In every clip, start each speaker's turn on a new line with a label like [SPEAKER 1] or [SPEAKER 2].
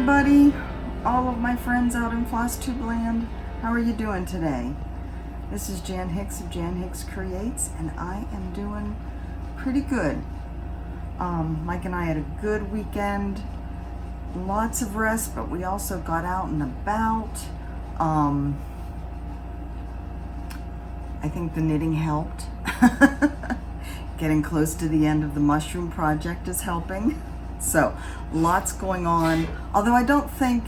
[SPEAKER 1] everybody, all of my friends out in Flosstube land. How are you doing today? This is Jan Hicks of Jan Hicks Creates, and I am doing pretty good. Mike and I had a good weekend, lots of rest, but we also got out and about. I think the knitting helped. Getting close to the end of the mushroom project is helping. So, lots going on. Although I don't think,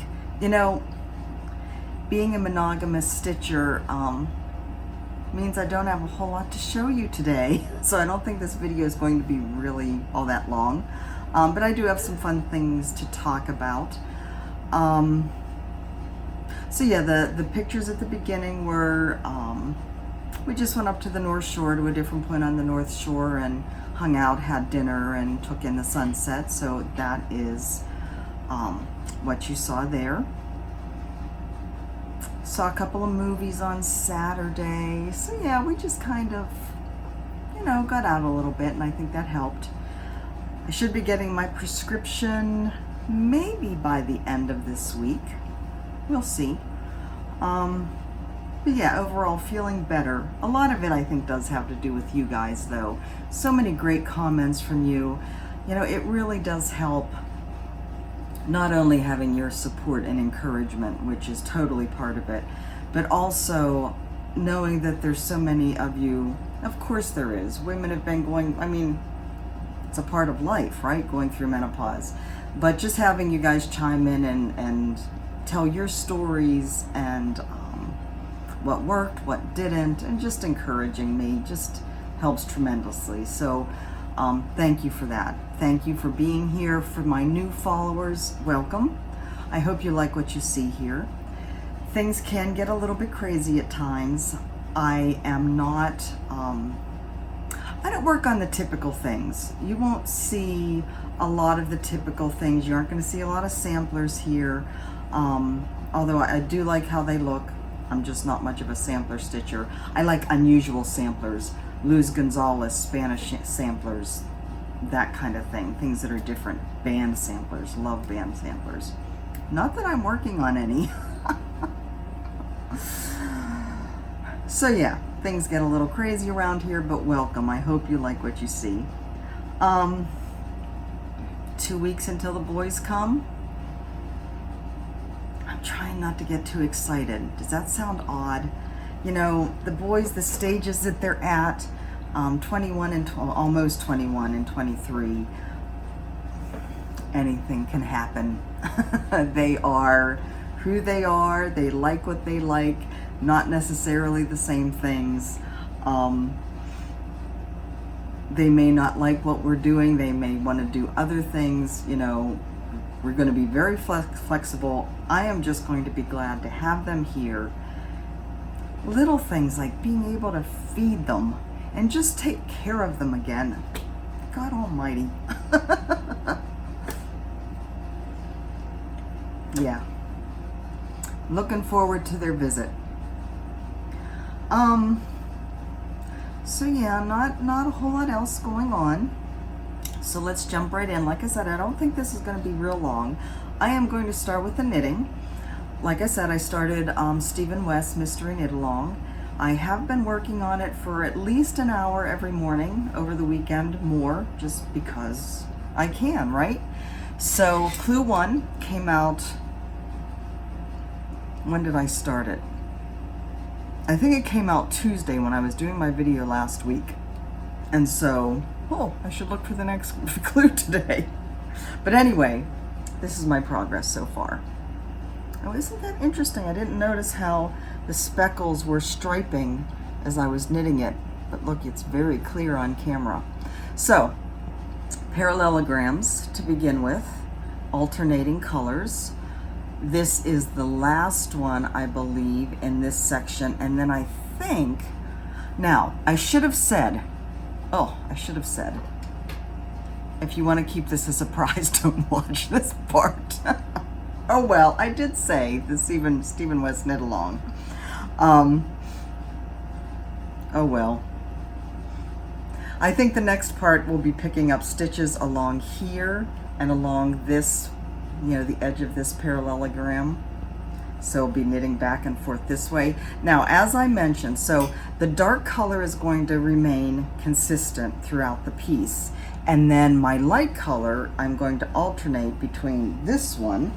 [SPEAKER 1] being a monogamous stitcher means I don't have a whole lot to show you today. So I don't think this video is going to be really all that long. But I do have some fun things to talk about. So yeah, the pictures at the beginning were, we just went up to the North Shore, to a different point on the North Shore, and hung out, had dinner, and took in the sunset. So that is what you saw there. Saw a couple of movies on Saturday. So yeah, we just kind of, got out a little bit, and I think that helped. I should be getting my prescription maybe by the end of this week. We'll see. But yeah, overall feeling better. A lot of it I think does have to do with you guys though. So many great comments from you. It really does help, not only having your support and encouragement, which is totally part of it, but also knowing that there's so many of you. Of course there is. Women have been going, it's a part of life, right? Going through menopause. But just having you guys chime in and tell your stories and what worked, what didn't, and just encouraging me just helps tremendously. So thank you for that. Thank you for being here. For my new followers, welcome. I hope you like what you see here. Things can get a little bit crazy at times. I am not, I don't work on the typical things. You won't see a lot of the typical things. You aren't going to see a lot of samplers here. Although I do like how they look. I'm just not much of a sampler stitcher. I like unusual samplers, Luz Gonzalez, Spanish samplers, that kind of thing. Things that are different. Band samplers, love band samplers. Not that I'm working on any. So yeah, things get a little crazy around here, but welcome. I hope you like what you see. 2 weeks until the boys come. Trying not to get too excited. Does that sound odd? The boys, the stages that they're at, 21 and almost 21 and 23, anything can happen. They are who they are. They like what they like, not necessarily the same things. They may not like what we're doing. They may want to do other things, We're going to be very flexible. I am just going to be glad to have them here. Little things like being able to feed them and just take care of them again. God almighty. Yeah. Looking forward to their visit. So yeah, not a whole lot else going on. So let's jump right in. Like I said, I don't think this is going to be real long. I am going to start with the knitting. Like I said, I started Stephen West's Mystery Knit Along. I have been working on it for at least an hour every morning, over the weekend more, just because I can, right? So Clue 1 came out, when did I start it? I think it came out Tuesday when I was doing my video last week. And so, I should look for the next clue today. But anyway, this is my progress so far. Oh, isn't that interesting? I didn't notice how the speckles were striping as I was knitting it. But look, it's very clear on camera. So, parallelograms to begin with, alternating colors. This is the last one, I believe, in this section. And then I think, now, I should have said, if you want to keep this a surprise, don't watch this part. Oh well, I did say the Stephen West Knit Along. Oh well. I think the next part will be picking up stitches along here and along this you know, the edge of this parallelogram. So I'll be knitting back and forth this way. Now, as I mentioned, so the dark color is going to remain consistent throughout the piece. And then my light color, I'm going to alternate between this one,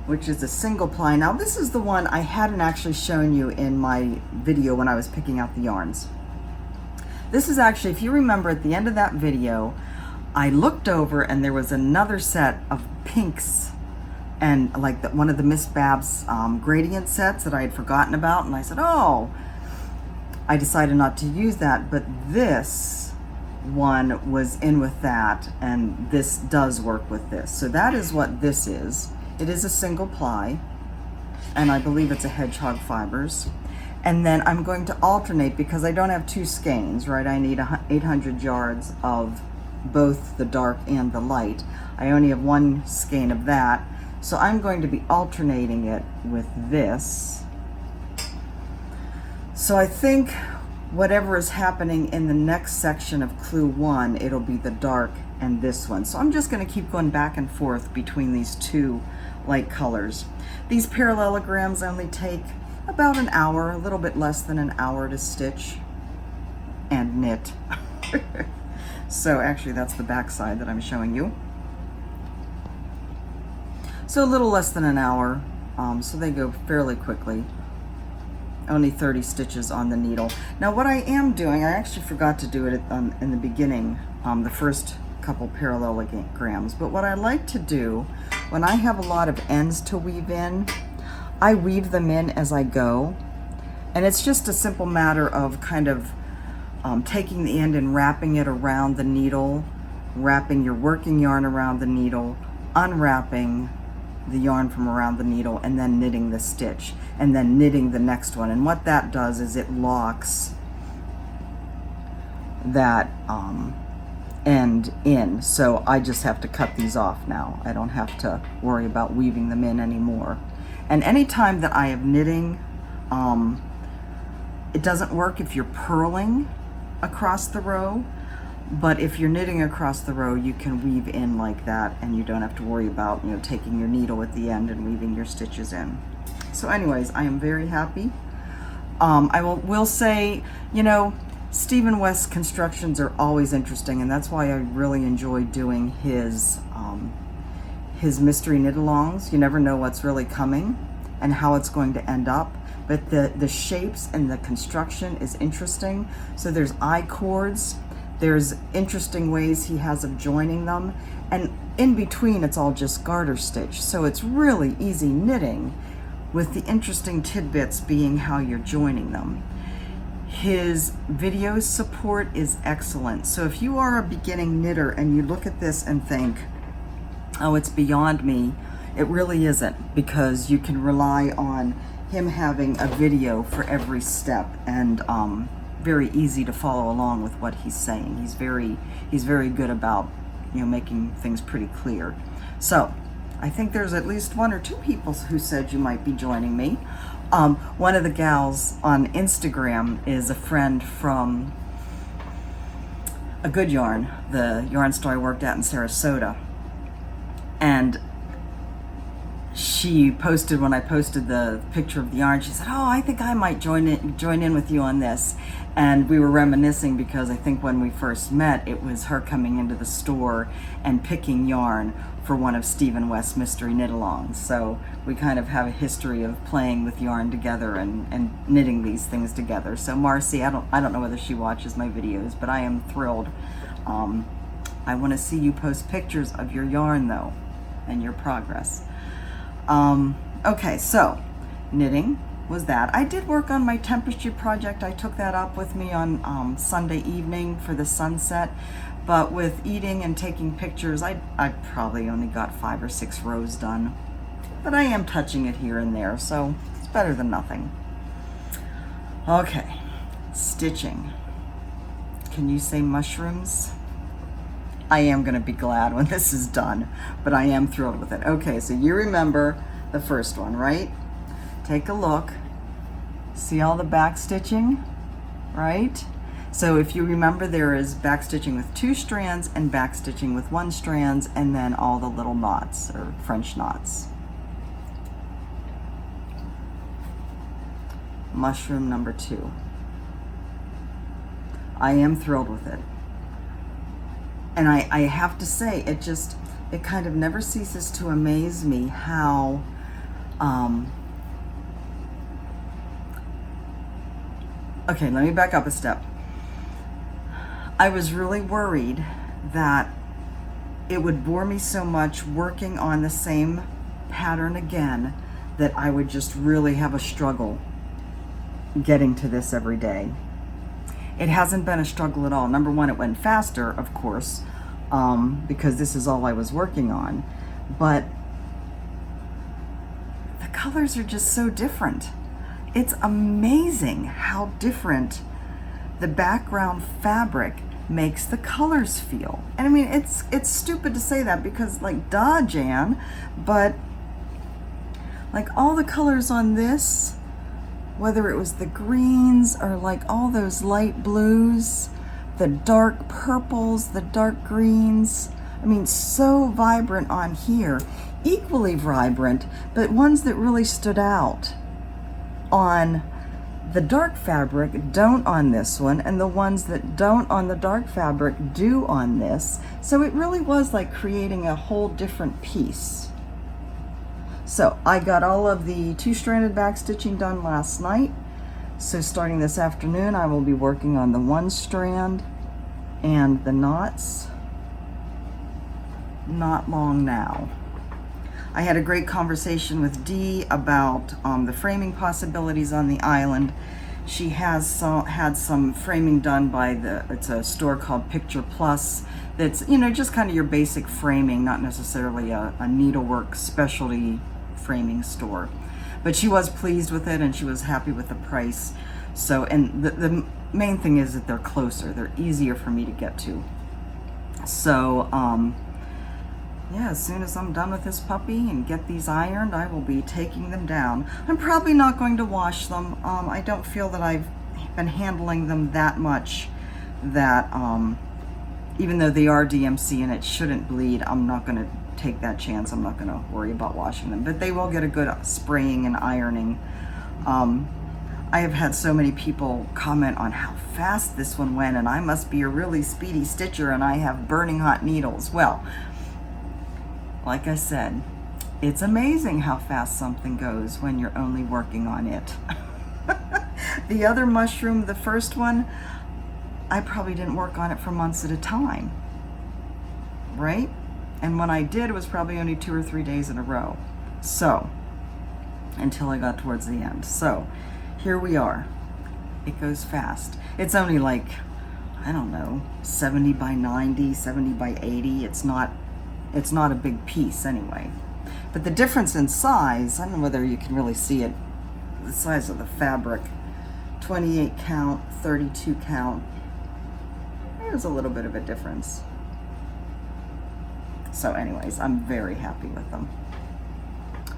[SPEAKER 1] which is a single ply. Now, this is the one I hadn't actually shown you in my video when I was picking out the yarns. This is actually, if you remember at the end of that video, I looked over and there was another set of pinks and like one of the Miss Babs gradient sets that I had forgotten about, and I said, oh, I decided not to use that, but this one was in with that, and this does work with this. So that is what this is. It is a single ply, and I believe it's a hedgehog fibers. And then I'm going to alternate because I don't have two skeins, right? I need 800 yards of both the dark and the light. I only have one skein of that. So I'm going to be alternating it with this. So I think whatever is happening in the next section of Clue 1, it'll be the dark and this one. So I'm just going to keep going back and forth between these two light colors. These parallelograms only take about an hour, a little bit less than an hour to stitch and knit. So actually that's the back side that I'm showing you. So a little less than an hour, so they go fairly quickly. Only 30 stitches on the needle. Now what I am doing, I actually forgot to do it in the beginning, the first couple parallelograms, but what I like to do, when I have a lot of ends to weave in, I weave them in as I go. And it's just a simple matter of kind of taking the end and wrapping it around the needle, wrapping your working yarn around the needle, unwrapping the yarn from around the needle, and then knitting the stitch, and then knitting the next one. And what that does is it locks that end in. So I just have to cut these off now. I don't have to worry about weaving them in anymore. And anytime that I am knitting, it doesn't work if you're purling across the row. But if you're knitting across the row, you can weave in like that, and you don't have to worry about, you know, taking your needle at the end and weaving your stitches in. So anyways, I am very happy. I will say, you know, Stephen West's constructions are always interesting, and that's why I really enjoy doing his mystery knit-alongs. You never know what's really coming and how it's going to end up. But the shapes and the construction is interesting. So there's I-cords. There's interesting ways he has of joining them, and in between it's all just garter stitch. So it's really easy knitting, with the interesting tidbits being how you're joining them. His video support is excellent. So if you are a beginning knitter and you look at this and think, oh, it's beyond me, it really isn't, because you can rely on him having a video for every step, and very easy to follow along with what he's saying. He's very good about, you know, making things pretty clear. So I think there's at least one or two people who said you might be joining me. One of the gals on Instagram is a friend from A Good Yarn, the yarn store I worked at in Sarasota, and she posted, when I posted the picture of the yarn, she said, oh, I think I might join in with you on this. And we were reminiscing because I think when we first met, it was her coming into the store and picking yarn for one of Stephen West's mystery knit-alongs. So we kind of have a history of playing with yarn together and knitting these things together. So Marcy, I don't know whether she watches my videos, but I am thrilled. I want to see you post pictures of your yarn though, and your progress. Okay, so knitting was that. I did work on my temperature project. I took that up with me on Sunday evening for the sunset, but with eating and taking pictures, I probably only got 5 or 6 rows done, but I am touching it here and there, so it's better than nothing. Okay, stitching. Can you say mushrooms? I am going to be glad when this is done, but I am thrilled with it. Okay, so you remember the first one, right? Take a look. See all the back stitching, right? So if you remember, there is backstitching with 2 strands and backstitching with 1 strand, and then all the little knots or French knots. Mushroom number 2. I am thrilled with it. And I have to say, it kind of never ceases to amaze me how okay, let me back up a step. I was really worried that it would bore me so much working on the same pattern again that I would just really have a struggle getting to this every day. It hasn't been a struggle at all. Number one, it went faster, of course, because this is all I was working on. But the colors are just so different. It's amazing how different the background fabric makes the colors feel. And I mean, it's stupid to say that because, like, duh, Jan, but like all the colors on this, whether it was the greens or like all those light blues, the dark purples, the dark greens, I mean, so vibrant on here, equally vibrant, but ones that really stood out on the dark fabric don't on this one, and the ones that don't on the dark fabric do on this. So it really was like creating a whole different piece. So I got all of the 2-stranded backstitching done last night. So starting this afternoon, I will be working on the 1 strand and the knots. Not long now. I had a great conversation with Dee about the framing possibilities on the island. She has had some framing done by it's a store called Picture Plus. That's, you know, just kind of your basic framing, not necessarily a needlework specialty framing store. But she was pleased with it and she was happy with the price. So, and the main thing is that they're closer. They're easier for me to get to. So, yeah, as soon as I'm done with this puppy and get these ironed, I will be taking them down. I'm probably not going to wash them. I don't feel that I've been handling them that much that, even though they are DMC and it shouldn't bleed, I'm not going to take that chance. I'm not going to worry about washing them. But they will get a good spraying and ironing. I have had so many people comment on how fast this one went, and I must be a really speedy stitcher and I have burning hot needles. Well, like I said, it's amazing how fast something goes when you're only working on it. The other mushroom, the first one, I probably didn't work on it for months at a time, right? And when I did, it was probably only 2 or 3 days in a row. So, until I got towards the end. So, here we are. It goes fast. It's only like, I don't know, 70 by 90, 70 by 80. It's not a big piece anyway. But the difference in size, I don't know whether you can really see it, the size of the fabric, 28 count, 32 count, there's a little bit of a difference. So anyways, I'm very happy with them.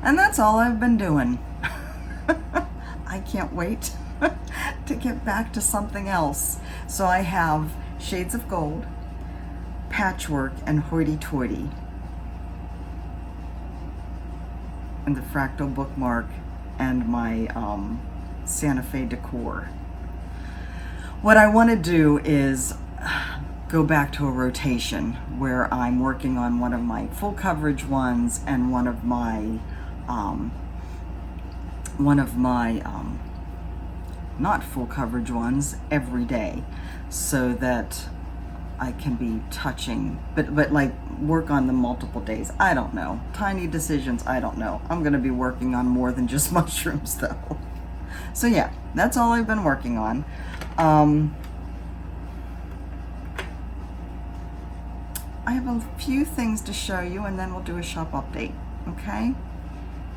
[SPEAKER 1] And that's all I've been doing. I can't wait to get back to something else. So I have Shades of Gold, Patchwork, and Hoity Toity. And the Fractal Bookmark and my Santa Fe decor. What I want to do is go back to a rotation where I'm working on one of my full coverage ones and one of my not full coverage ones every day, so that I can be touching, but like work on them multiple days. I don't know. Tiny decisions, I don't know. I'm going to be working on more than just mushrooms though. So yeah, that's all I've been working on. I have a few things to show you and then we'll do a shop update, okay?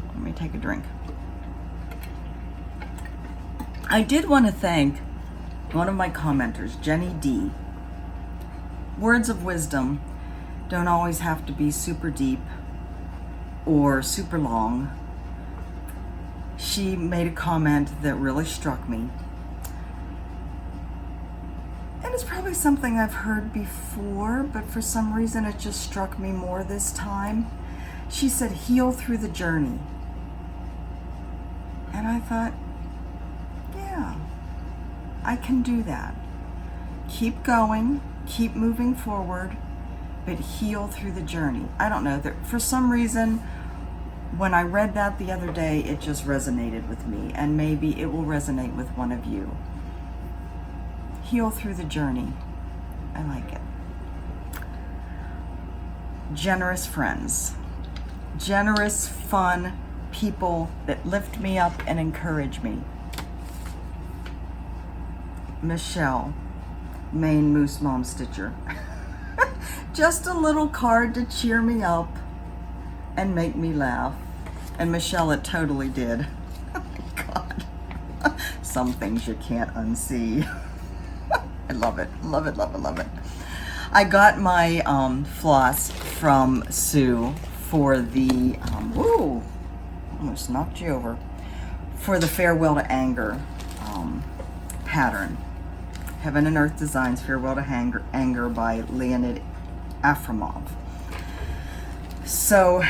[SPEAKER 1] Let me take a drink. I did want to thank one of my commenters, Jenny D. Words of wisdom don't always have to be super deep or super long. She made a comment that really struck me. And it's probably something I've heard before, but for some reason it just struck me more this time. She said, heal through the journey. And I thought, yeah, I can do that. Keep going, keep moving forward, but heal through the journey. I don't know, for some reason, when I read that the other day, it just resonated with me, and maybe it will resonate with one of you. Heal through the journey. I like it. Generous friends. Generous, fun people that lift me up and encourage me. Michelle, Maine Moose Mom Stitcher. Just a little card to cheer me up and make me laugh. And Michelle, it totally did. Oh my God. Some things you can't unsee. I love it, love it, love it, love it. I got my floss from Sue for the, whoa, almost knocked you over, for the Farewell to Anger pattern. Heaven and Earth Designs, Farewell to Anger by Leonid Afremov. So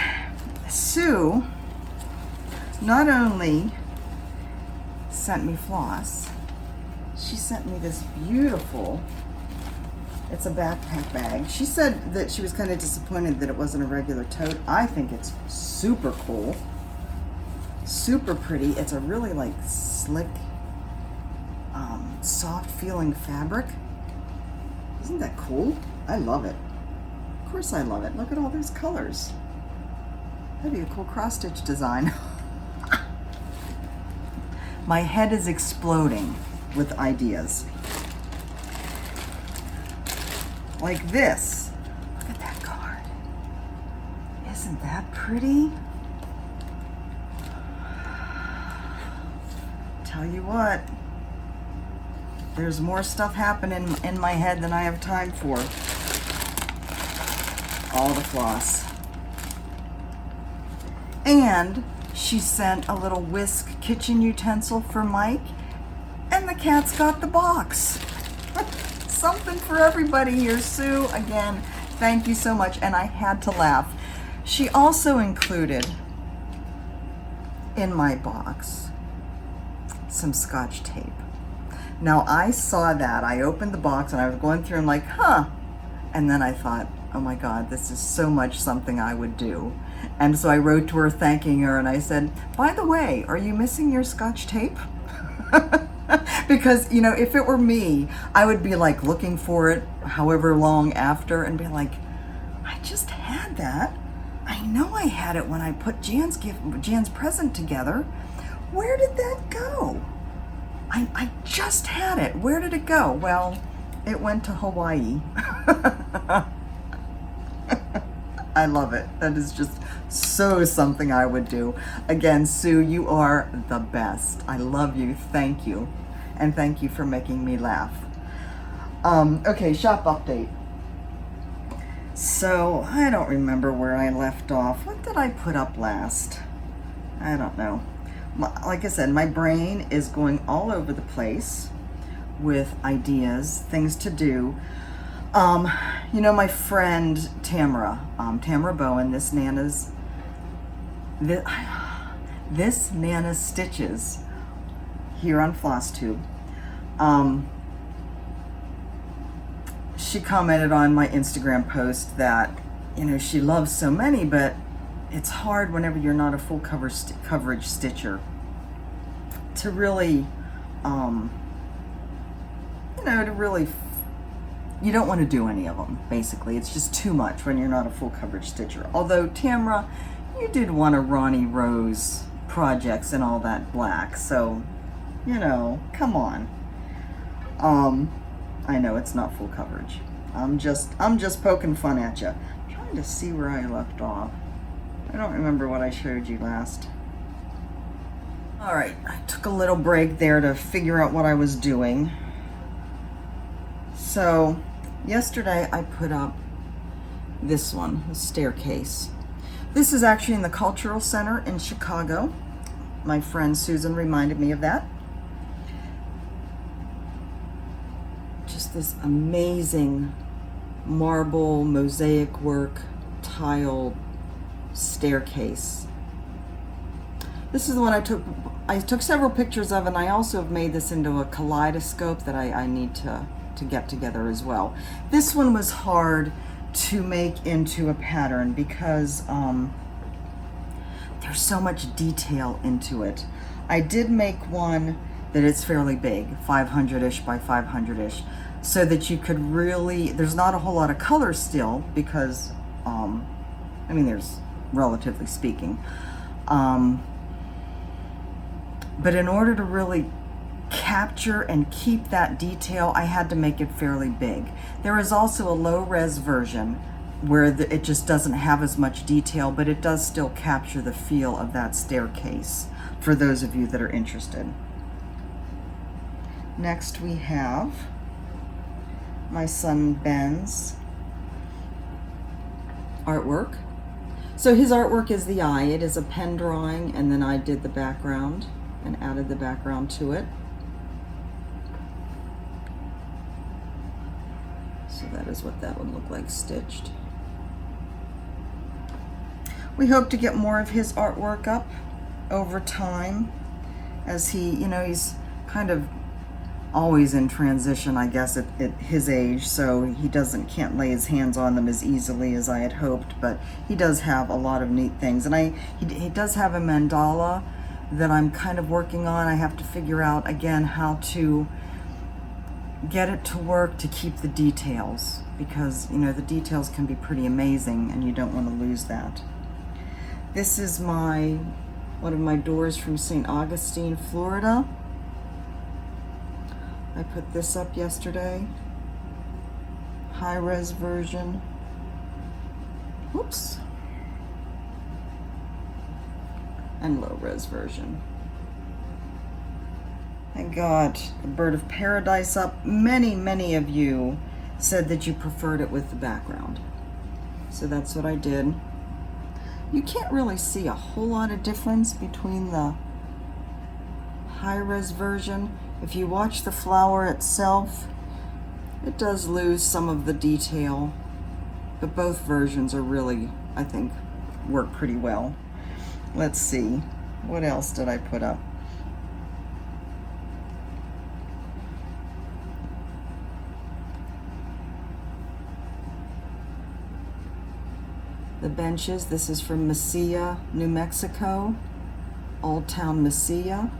[SPEAKER 1] Sue not only sent me floss, she sent me this beautiful, it's a backpack bag. She said that she was kind of disappointed that it wasn't a regular tote. I think it's super cool, super pretty. It's a really like slick, soft feeling fabric. Isn't that cool? I love it. Of course I love it. Look at all those colors. That'd be a cool cross stitch design. My head is exploding with ideas. Like this. Look at that card. Isn't that pretty? Tell you what, there's more stuff happening in my head than I have time for. All the floss. And she sent a little whisk kitchen utensil for Mike, and the cat's got the box. Something for everybody here, Sue. Again, thank you so much, and I had to laugh. She also included in my box some Scotch tape. Now I saw that, I opened the box and I was going through and like, huh, and then I thought, oh my God, this is so much something I would do. And so I wrote to her thanking her, and I said, by the way, are you missing your Scotch tape? Because, you know, if it were me, I would be like looking for it however long after and be like, I just had that. I know I had it when I put Jan's present together. Where did that go? I just had it. Where did it go? Well, it went to Hawaii. I love it. That is just so something I would do. Again, Sue, you are the best. I love you. Thank you. And thank you for making me laugh. Okay, shop update. So, I don't remember where I left off. What did I put up last? I don't know. Like I said, my brain is going all over the place with ideas, things to do. You know, my friend Tamara, Tamara Bowen, this Nana's Stitches here on Flosstube. She commented on my Instagram post that, you know, she loves so many, but it's hard whenever you're not a full coverage stitcher to really, you know, you don't want to do any of them, basically. It's just too much when you're not a full coverage stitcher. Although, Tamara, you did one of Ronnie Rose projects and all that black, so, you know, come on. I know it's not full coverage. I'm just poking fun at you. I'm trying to see where I left off. I don't remember what I showed you last. All right, I took a little break there to figure out what I was doing. So, yesterday I put up this one, the staircase. This is actually in the Cultural Center in Chicago. My friend Susan reminded me of that. Just just this amazing marble mosaic work tiled staircase. This is the one I took several pictures of, and I also have made this into a kaleidoscope that I need to get together as well. This one was hard to make into a pattern because there's so much detail into it. I did make one that is fairly big, 500-ish by 500-ish, so that you could really, there's not a whole lot of color still because, I mean, there's relatively speaking. But in order to really capture and keep that detail, I had to make it fairly big. There is also a low-res version where it just doesn't have as much detail, but it does still capture the feel of that staircase for those of you that are interested. Next we have my son Ben's artwork. So his artwork is the eye. It is a pen drawing, and then I did the background and added the background to it. So that is what that would look like stitched. We hope to get more of his artwork up over time as he, you know, he's kind of always in transition, I guess, at his age, so he can't lay his hands on them as easily as I had hoped, but he does have a lot of neat things. And he does have a mandala that I'm kind of working on. I have to figure out again how to get it to work to keep the details, because, you know, the details can be pretty amazing and you don't want to lose that. This is one of my doors from St. Augustine, Florida. I put this up yesterday. High-res version. Whoops. And low-res version. I got a bird of paradise up. Many of you said that you preferred it with the background. So that's what I did. You can't really see a whole lot of difference between the high-res version. If you watch the flower itself, it does lose some of the detail, but both versions are really, I think, work pretty well. Let's see, what else did I put up? The benches, this is from Mesilla, New Mexico, Old Town Mesilla.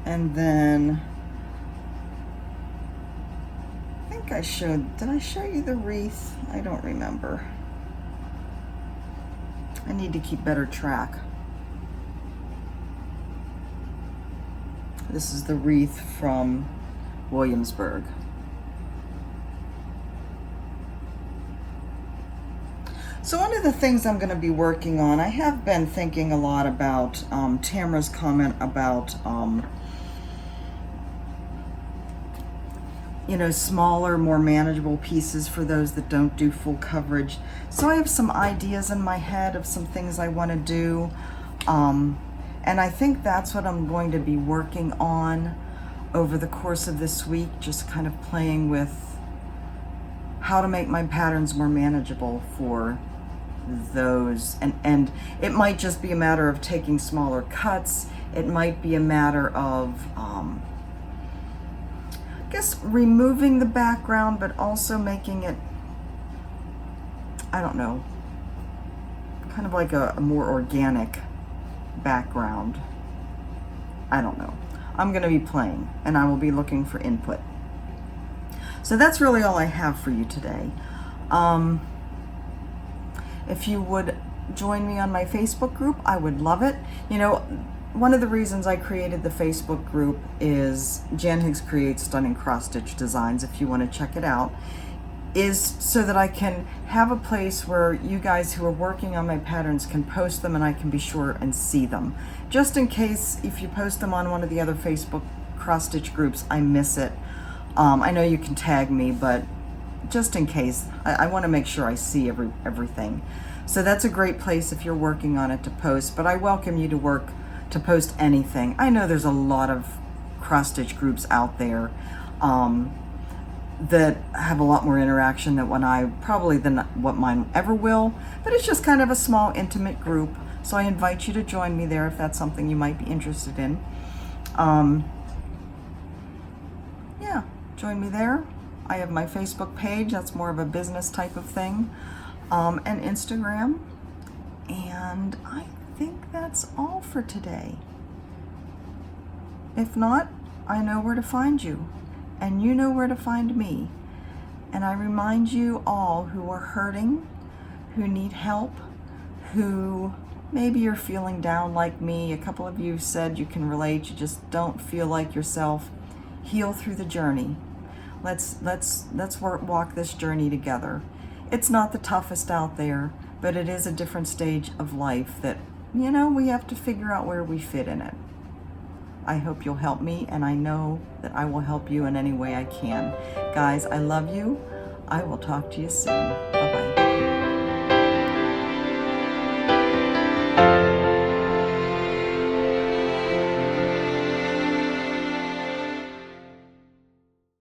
[SPEAKER 1] And then I think did I show you the wreath? I don't remember. I need to keep better track. This is the wreath from Williamsburg. So one of the things I'm going to be working on, I have been thinking a lot about Tamara's comment about you know, smaller, more manageable pieces for those that don't do full coverage. So I have some ideas in my head of some things I want to do. And I think that's what I'm going to be working on over the course of this week, just kind of playing with how to make my patterns more manageable for those. And it might just be a matter of taking smaller cuts. It might be a matter of I guess removing the background, but also making it, I don't know, kind of like a more organic background. I don't know. I'm going to be playing, and I will be looking for input. So that's really all I have for you today. If you would join me on my Facebook group, I would love it. You know, one of the reasons I created the Facebook group is Hicks Creates Stunning Cross-Stitch Designs, if you want to check it out, is so that I can have a place where you guys who are working on my patterns can post them and I can be sure and see them. Just in case if you post them on one of the other Facebook cross-stitch groups, I miss it. I know you can tag me, but just in case. I want to make sure I see everything. So that's a great place if you're working on it to post, but I welcome you to post anything. I know there's a lot of cross-stitch groups out there that have a lot more interaction than what mine ever will, but it's just kind of a small, intimate group. So I invite you to join me there if that's something you might be interested in. Yeah, join me there. I have my Facebook page, that's more of a business type of thing, and Instagram. And I think that's all for today. If not, I know where to find you, and you know where to find me. And I remind you all who are hurting, who need help, who maybe you're feeling down like me. A couple of you said you can relate, you just don't feel like yourself. Heal through the journey. Let's walk this journey together. It's not the toughest out there, but it is a different stage of life that, we have to figure out where we fit in it. I hope you'll help me, and I know that I will help you in any way I can. Guys, I love you. I will talk to you soon. Bye-bye.